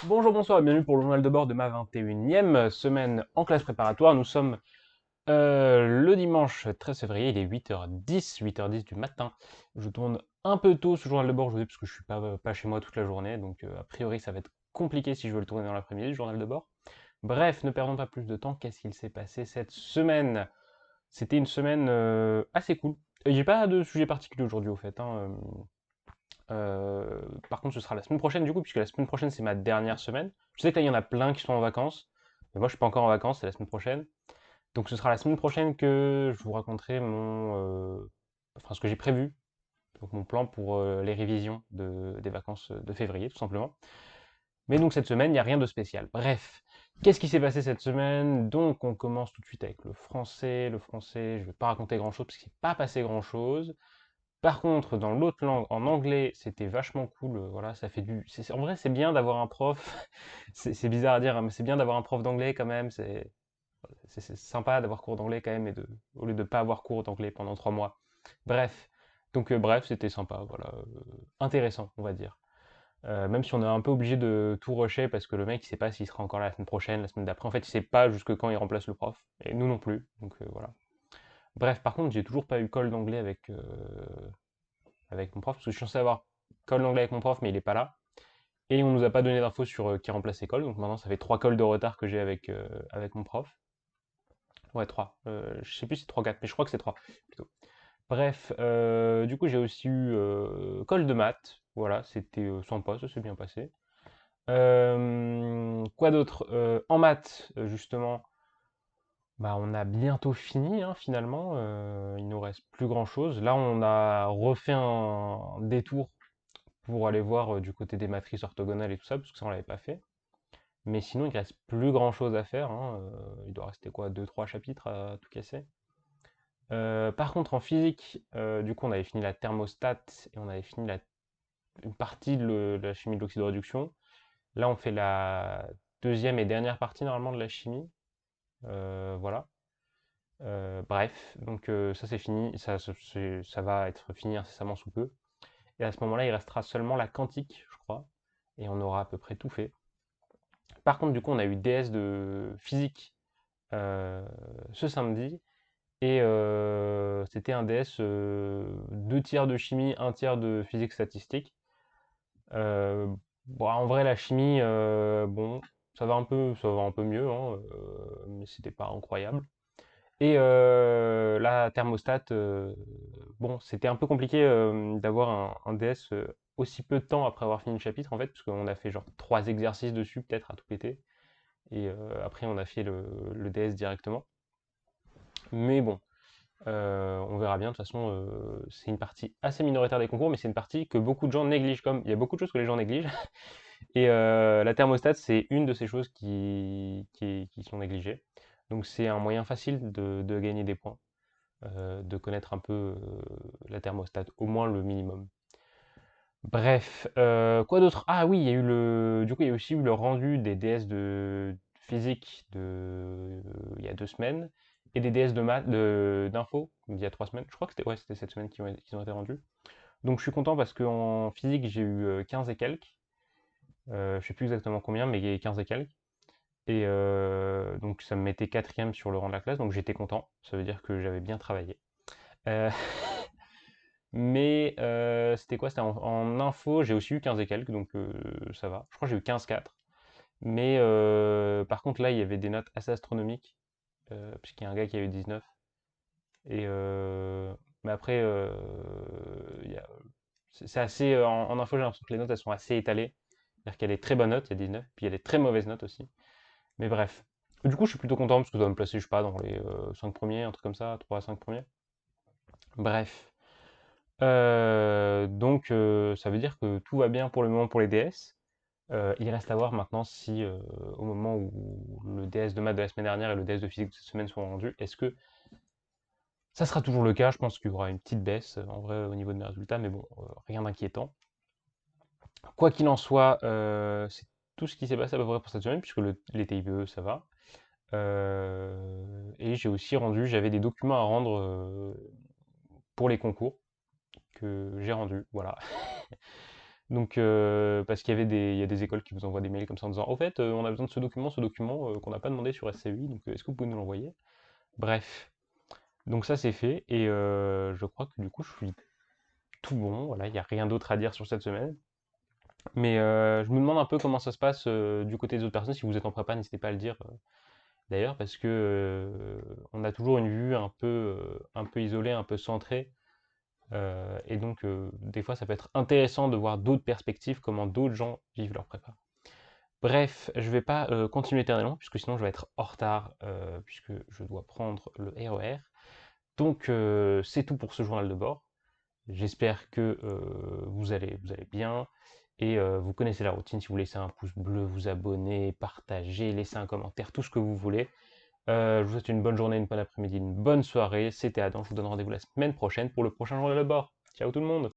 Bonjour, bonsoir et bienvenue pour le journal de bord de ma 21e semaine en classe préparatoire. Nous sommes le dimanche 13 février, il est 8h10, 8h10 du matin. Je tourne un peu tôt ce journal de bord aujourd'hui parce que je suis pas chez moi toute la journée, donc a priori ça va être compliqué si je veux le tourner dans l'après-midi, le journal de bord. Bref, ne perdons pas plus de temps, qu'est-ce qu'il s'est passé cette semaine? C'était une semaine assez cool. Et j'ai pas de sujet particulier aujourd'hui au fait, hein. Par contre, ce sera la semaine prochaine du coup, puisque la semaine prochaine c'est ma dernière semaine. Je sais que là il y en a plein qui sont en vacances, mais moi je suis pas encore en vacances, c'est la semaine prochaine. Donc ce sera la semaine prochaine que je vous raconterai enfin ce que j'ai prévu, donc mon plan pour les révisions des vacances de février tout simplement. Mais donc cette semaine il n'y a rien de spécial. Bref, qu'est-ce qui s'est passé cette semaine? Donc on commence tout de suite avec le français. Le français, je ne vais pas raconter grand-chose parce qu'il s'est pas passé grand-chose. Par contre, dans l'autre langue, en anglais, c'était vachement cool. Voilà, ça fait du. En vrai, c'est bien d'avoir un prof. C'est bizarre à dire, hein, mais c'est bien d'avoir un prof d'anglais quand même. C'est sympa d'avoir cours d'anglais quand même, au lieu de pas avoir cours d'anglais pendant 3 mois. Bref. Donc, bref, c'était sympa. Voilà, intéressant, on va dire. Même si on est un peu obligé de tout rusher parce que le mec, il sait pas s'il sera encore là la semaine prochaine, la semaine d'après. En fait, il sait pas jusque quand il remplace le prof. Et nous non plus. Donc, voilà. Bref, par contre, j'ai toujours pas eu call d'anglais avec mon prof, parce que je suis censé avoir call d'anglais avec mon prof, mais il est pas là. Et on nous a pas donné d'infos sur qui remplace call, donc maintenant ça fait 3 calls de retard que j'ai avec mon prof. Ouais, 3. Je sais plus si c'est 3 4, mais je crois que c'est 3 plutôt. Bref, du coup j'ai aussi eu call de maths, voilà, c'était sympa, ça s'est bien passé. Quoi d'autre? En maths, justement, bah, on a bientôt fini, hein, finalement, il nous reste plus grand-chose. Là, on a refait un détour pour aller voir du côté des matrices orthogonales et tout ça, parce que ça on l'avait pas fait. Mais sinon, il reste plus grand chose à faire, hein. Il doit rester quoi, deux trois chapitres à tout casser. Par contre, en physique, du coup, on avait fini la thermostat et on avait fini une partie de la chimie de l'oxydoréduction. Là, on fait la deuxième et dernière partie normalement de la chimie. Voilà. Bref, donc ça c'est fini, ça va être fini incessamment sous peu. Et à ce moment-là, il restera seulement la quantique, je crois, et on aura à peu près tout fait. Par contre, du coup, on a eu DS de physique ce samedi, et c'était un DS 2 tiers de chimie, 1 tiers de physique statistique. Euh, bon, en vrai, la chimie, bon, ça va un peu mieux, hein, mais c'était pas incroyable. Et la thermostat, bon, c'était un peu compliqué d'avoir un DS aussi peu de temps après avoir fini le chapitre, en fait, parce qu'on a fait genre 3 exercices dessus, peut-être, à tout péter. Et après, on a fait le DS directement. Mais bon, on verra bien. De toute façon, c'est une partie assez minoritaire des concours, mais c'est une partie que beaucoup de gens négligent. Comme il y a beaucoup de choses que les gens négligent. Et la thermostat, c'est une de ces choses qui sont négligées. Donc c'est un moyen facile de gagner des points, de connaître un peu la thermostat, au moins le minimum. Bref, quoi d'autre? Ah oui, il y a eu du coup, il y a aussi eu le rendu des DS de physique il y a 2 semaines et des DS de maths, d'info il y a 3 semaines. Je crois que c'était cette semaine qu'ils ont été rendus. Donc je suis content parce qu'en physique, j'ai eu 15 et quelques. Je sais plus exactement combien, mais 15 et quelques. Et donc ça me mettait quatrième sur le rang de la classe, donc j'étais content. Ça veut dire que j'avais bien travaillé. Euh, Mais c'était quoi? C'était en info, j'ai aussi eu 15 et quelques, donc ça va. Je crois que j'ai eu 15,4. Mais par contre, là, il y avait des notes assez astronomiques, puisqu'il y a un gars qui a eu 19. Et, mais après, il y a- c'est assez. En info, j'ai l'impression que les notes, elles sont assez étalées. C'est-à-dire qu'il y a des très bonnes notes, il y a 19, puis il y a des très mauvaises notes aussi. Mais bref. Du coup, je suis plutôt content parce que ça doit me placer, je sais pas, dans les 5 premiers, un truc comme ça, 3 à 5 premiers. Bref. Donc, ça veut dire que tout va bien pour le moment pour les DS. Il reste à voir maintenant si, au moment où le DS de maths de la semaine dernière et le DS de physique de cette semaine sont rendus, est-ce que ça sera toujours le cas? Je pense qu'il y aura une petite baisse en vrai au niveau de mes résultats, mais bon, rien d'inquiétant. Quoi qu'il en soit, c'est tout ce qui s'est passé à peu près pour cette semaine, puisque les TIPE, ça va. Et j'avais des documents à rendre pour les concours que j'ai rendus, voilà. Donc, parce il y a des écoles qui vous envoient des mails comme ça en disant: «Au fait, on a besoin de ce document, qu'on n'a pas demandé sur SCI, donc est-ce que vous pouvez nous l'envoyer?» Bref, donc ça c'est fait et je crois que du coup je suis tout bon, voilà, il y a rien d'autre à dire sur cette semaine. Mais je me demande un peu comment ça se passe, du côté des autres personnes. Si vous êtes en prépa, n'hésitez pas à le dire, d'ailleurs, parce que, on a toujours une vue un peu isolée, un peu centrée, et donc des fois ça peut être intéressant de voir d'autres perspectives, comment d'autres gens vivent leur prépa. Bref, je vais pas, continuer éternellement puisque sinon je vais être en retard, puisque je dois prendre le RER. Donc c'est tout pour ce journal de bord. J'espère que vous allez bien et vous connaissez la routine. Si vous laissez un pouce bleu, vous abonnez, partagez, laissez un commentaire, tout ce que vous voulez. Je vous souhaite une bonne journée, une bonne après-midi, une bonne soirée. C'était Adam. Je vous donne rendez-vous la semaine prochaine pour le prochain journal de bord. Ciao tout le monde!